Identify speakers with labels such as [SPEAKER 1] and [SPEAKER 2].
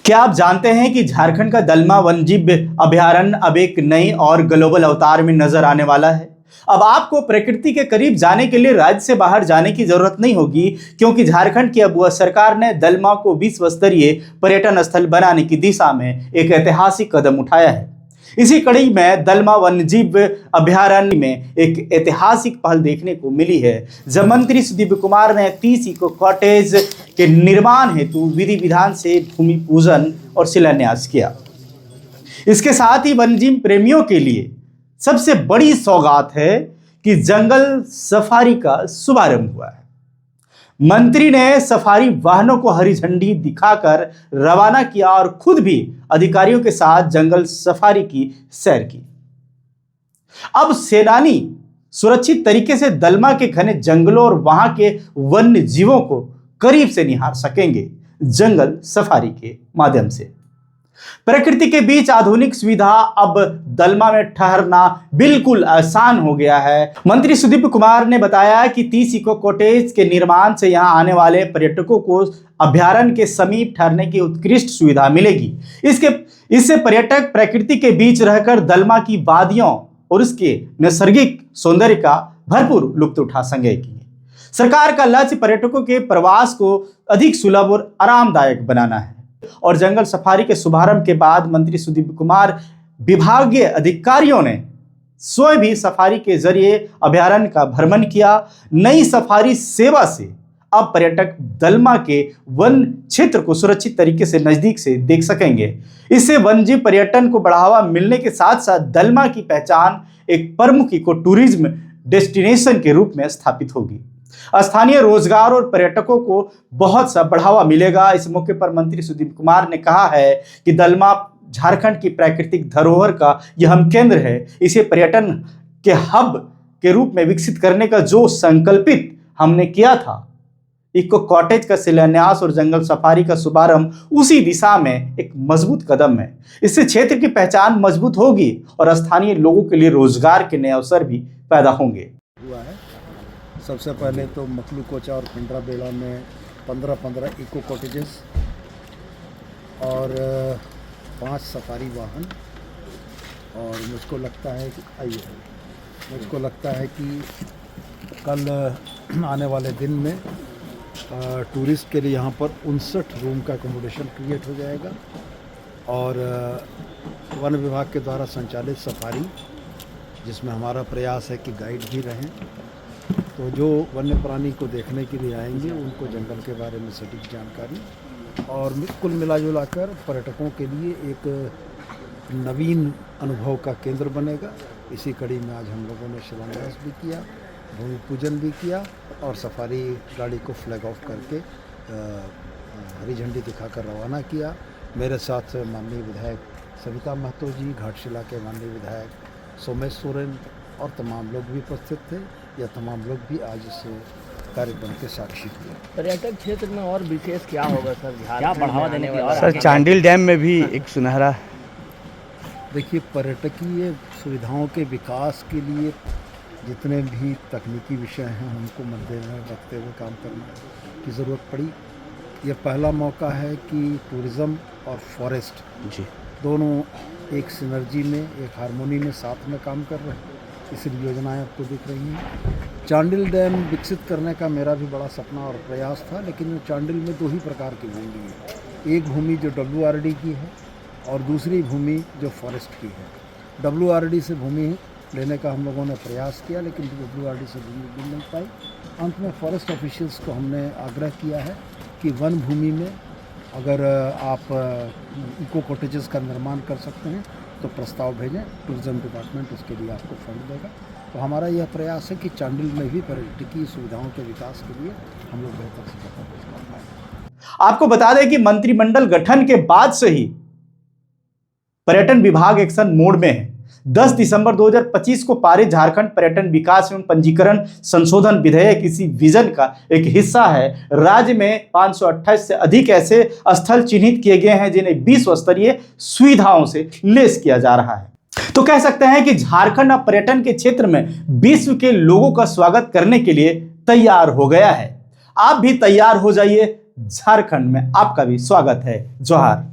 [SPEAKER 1] क्या आप जानते हैं कि झारखंड का दलमा वन्यजीव अभयारण्य अब एक नई और ग्लोबल अवतार में नजर आने वाला है। अब आपको प्रकृति के करीब जाने के लिए राज्य से बाहर जाने की जरूरत नहीं होगी, क्योंकि झारखंड की अब सरकार ने दलमा को विश्व स्तरीय पर्यटन स्थल बनाने की दिशा में एक ऐतिहासिक कदम उठाया है। इसी कड़ी में दलमा वन्यजीव अभयारण्य में एक ऐतिहासिक पहल देखने को मिली है, जब मंत्री सुदीप कुमार ने 30 इको कॉटेज के निर्माण हेतु विधि विधान से भूमि पूजन और शिलान्यास किया। इसके साथ ही वन्यजीव प्रेमियों के लिए सबसे बड़ी सौगात है कि जंगल सफारी का शुभारंभ हुआ है। मंत्री ने सफारी वाहनों को हरी झंडी दिखाकर रवाना किया और खुद भी अधिकारियों के साथ जंगल सफारी की सैर की। अब सैलानी सुरक्षित तरीके से दलमा के घने जंगलों और वहां के वन्य जीवों को करीब से निहार सकेंगे जंगल सफारी के माध्यम से। प्रकृति के बीच आधुनिक सुविधा अब दलमा में ठहरना बिल्कुल आसान हो गया है। मंत्री सुदीप कुमार ने बताया कि 30 इको कॉटेज के निर्माण से यहां आने वाले पर्यटकों को अभयारण्य के समीप ठहरने की उत्कृष्ट सुविधा मिलेगी। इससे पर्यटक प्रकृति के बीच रहकर दलमा की वादियों और उसके नैसर्गिक सौंदर्य का भरपूर लुत्फ उठा सकेंगे। सरकार का लक्ष्य पर्यटकों के प्रवास को अधिक सुलभ और आरामदायक बनाना है। और जंगल सफारी के शुभारंभ के बाद मंत्री सुदीप कुमार विभागीय अधिकारियों ने स्वयं भी सफारी के जरिए अभयारण्य का भ्रमण किया। नई सफारी सेवा से अब पर्यटक दलमा के वन क्षेत्र को सुरक्षित तरीके से नजदीक से देख सकेंगे। इससे वन्यजीव पर्यटन को बढ़ावा मिलने के साथ साथ दलमा की पहचान एक प्रमुख इको टूरिज्म डेस्टिनेशन के रूप में स्थापित होगी। स्थानीय रोजगार और पर्यटकों को बहुत सा बढ़ावा मिलेगा। इस मौके पर मंत्री सुदीप कुमार ने कहा है कि दलमा झारखंड की प्राकृतिक धरोहर का यह अहम केंद्र है। इसे पर्यटन के हब के रूप में विकसित करने का जो संकल्पित हमने किया था, इको कॉटेज का शिलान्यास और जंगल सफारी का शुभारंभ उसी दिशा में एक मजबूत कदम है। इससे क्षेत्र की पहचान मजबूत होगी और स्थानीय लोगों के लिए रोजगार के नए अवसर भी पैदा होंगे।
[SPEAKER 2] सबसे पहले तो मकलू कोचा और पिंडरा बेड़ा में 15-15 इको कॉटेजेस और 5 सफारी वाहन। और मुझको लगता है कि कल आने वाले दिन में टूरिस्ट के लिए यहाँ पर 59 रूम का अकोमोडेशन क्रिएट हो जाएगा। और वन विभाग के द्वारा संचालित सफारी, जिसमें हमारा प्रयास है कि गाइड भी रहें, तो जो वन्य प्राणी को देखने के लिए आएंगे उनको जंगल के बारे में सटीक जानकारी, और कुल मिला कर पर्यटकों के लिए एक नवीन अनुभव का केंद्र बनेगा। इसी कड़ी में आज हम लोगों ने शिलान्यास भी किया, भूमि पूजन भी किया और सफारी गाड़ी को फ्लैग ऑफ करके हरी झंडी दिखाकर रवाना किया। मेरे साथ माननीय विधायक सविता महतो जी, घाटशिला के माननीय विधायक सोमेश सोरेन और तमाम लोग भी उपस्थित थे। यह तमाम लोग भी आज इस कार्यक्रम के साक्षी हुए।
[SPEAKER 3] पर्यटक क्षेत्र में और विशेष क्या होगा सर, क्या बढ़ावा देने वाला
[SPEAKER 4] सर? चांडिल डैम में भी एक सुनहरा,
[SPEAKER 2] देखिए, पर्यटकीय सुविधाओं के विकास के लिए जितने भी तकनीकी विषय हैं उनको मद्देनजर रखते हुए काम करने की ज़रूरत पड़ी। यह पहला मौका है कि टूरिज़्म और फॉरेस्ट दोनों एक सिनर्जी में, एक हारमोनी में साथ में काम कर रहे हैं। इसलिए योजनाएं आपको दिख रही हैं। चांडिल डैम विकसित करने का मेरा भी बड़ा सपना और प्रयास था, लेकिन चांडिल में 2 ही प्रकार की भूमि है। एक भूमि जो WRD की है और दूसरी भूमि जो फॉरेस्ट की है। WRD से भूमि लेने का हम लोगों ने प्रयास किया, लेकिन WRD से भूमि नहीं मिल पाई। अंत में फॉरेस्ट ऑफिशियल्स को हमने आग्रह किया है कि वन भूमि में अगर आप इको कॉटेजेस का निर्माण कर सकते हैं तो प्रस्ताव भेजें, टूरिज्म डिपार्टमेंट उसके लिए आपको फंड देगा। तो हमारा यह प्रयास है कि चांडिल में भी पर्यटकीय सुविधाओं के विकास के लिए हम लोग बेहतर से बेहतर कर पाएं।
[SPEAKER 1] आपको बता दें कि मंत्रिमंडल गठन के बाद से ही पर्यटन विभाग एक्शन मोड में है। 10 दिसंबर 2025 को पारित झारखंड पर्यटन विकास एवं पंजीकरण संशोधन विधेयक इसी विजन का एक हिस्सा है। राज्य में 528 से अधिक ऐसे स्थल चिन्हित किए गए हैं जिन्हें विश्व स्तरीय सुविधाओं से लैस किया जा रहा है। तो कह सकते हैं कि झारखंड अब पर्यटन के क्षेत्र में विश्व के लोगों का स्वागत करने के लिए तैयार हो गया है। आप भी तैयार हो जाइए, झारखंड में आपका भी स्वागत है। जोहार।